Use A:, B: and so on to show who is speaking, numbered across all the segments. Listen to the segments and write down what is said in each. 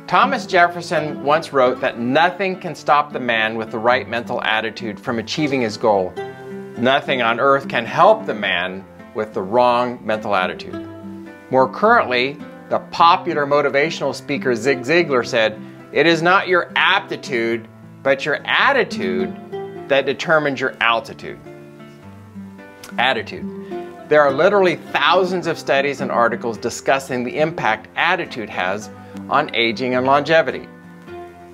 A: Thomas Jefferson once wrote that nothing can stop the man with the right mental attitude from achieving his goal. Nothing on earth can help the man with the wrong mental attitude. More currently, the popular motivational speaker Zig Ziglar said, "It is not your aptitude, but your attitude that determines your altitude." Attitude. There are literally thousands of studies and articles discussing the impact attitude has on aging and longevity.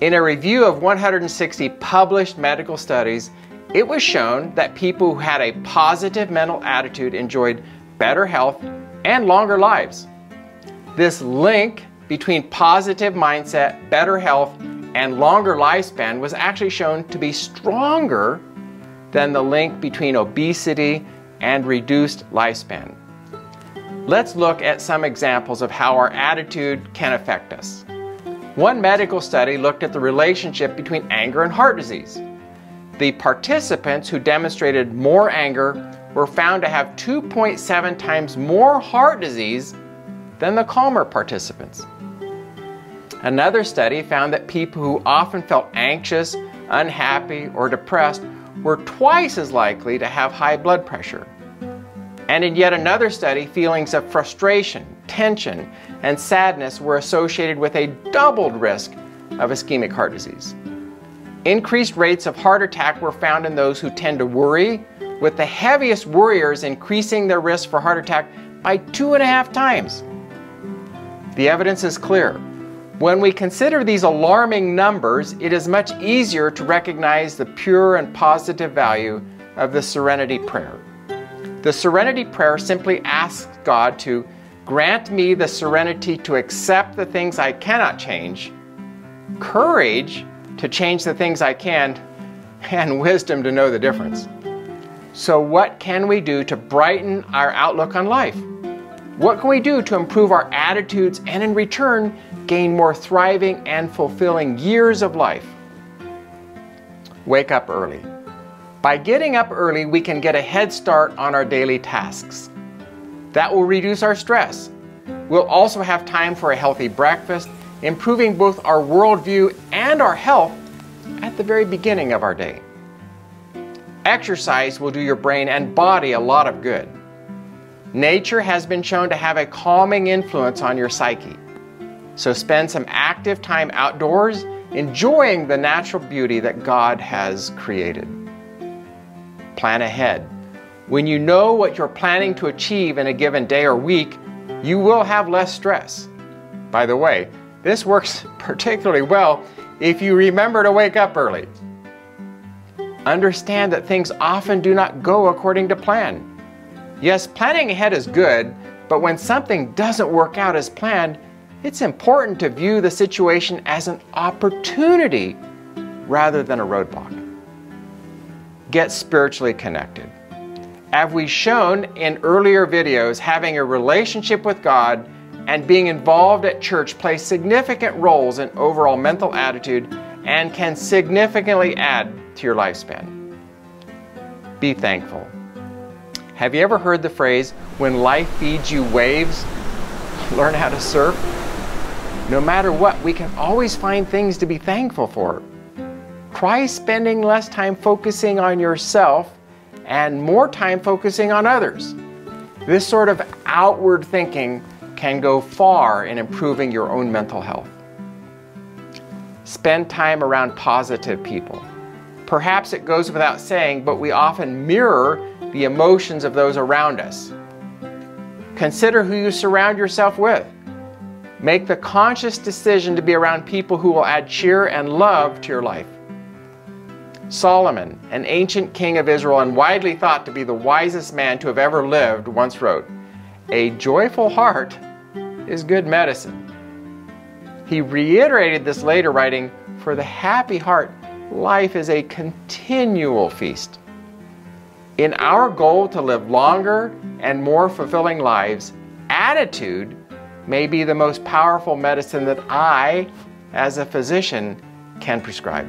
A: In a review of 160 published medical studies, it was shown that people who had a positive mental attitude enjoyed better health and longer lives. This link between positive mindset, better health, and longer lifespan was actually shown to be stronger than the link between obesity and reduced lifespan. Let's look at some examples of how our attitude can affect us. One medical study looked at the relationship between anger and heart disease. The participants who demonstrated more anger were found to have 2.7 times more heart disease than the calmer participants. Another study found that people who often felt anxious, unhappy, or depressed were twice as likely to have high blood pressure. And in yet another study, feelings of frustration, tension, and sadness were associated with a doubled risk of ischemic heart disease. Increased rates of heart attack were found in those who tend to worry, with the heaviest worriers increasing their risk for heart attack by 2.5 times. The evidence is clear. When we consider these alarming numbers, it is much easier to recognize the pure and positive value of the Serenity Prayer. The Serenity Prayer simply asks God to grant me the serenity to accept the things I cannot change, courage to change the things I can, and wisdom to know the difference. So what can we do to brighten our outlook on life? What can we do to improve our attitudes and in return gain more thriving and fulfilling years of life? Wake up early. By getting up early, we can get a head start on our daily tasks. That will reduce our stress. We'll also have time for a healthy breakfast, improving both our worldview and our health at the very beginning of our day. Exercise will do your brain and body a lot of good. Nature has been shown to have a calming influence on your psyche. So spend some active time outdoors, enjoying the natural beauty that God has created. Plan ahead. When you know what you're planning to achieve in a given day or week, you will have less stress. By the way, this works particularly well if you remember to wake up early. Understand that things often do not go according to plan. Yes, planning ahead is good, but when something doesn't work out as planned, it's important to view the situation as an opportunity rather than a roadblock. Get spiritually connected. As we've shown in earlier videos, having a relationship with God and being involved at church play significant roles in overall mental attitude and can significantly add to your lifespan. Be thankful. Have you ever heard the phrase, when life feeds you waves, learn how to surf? No matter what, we can always find things to be thankful for. Try spending less time focusing on yourself and more time focusing on others. This sort of outward thinking can go far in improving your own mental health. Spend time around positive people. Perhaps it goes without saying, but we often mirror the emotions of those around us. Consider who you surround yourself with. Make the conscious decision to be around people who will add cheer and love to your life. Solomon, an ancient king of Israel and widely thought to be the wisest man to have ever lived, once wrote, "A joyful heart is good medicine." He reiterated this later, writing, "For the happy heart, life is a continual feast." In our goal to live longer and more fulfilling lives, attitude may be the most powerful medicine that I, as a physician, can prescribe.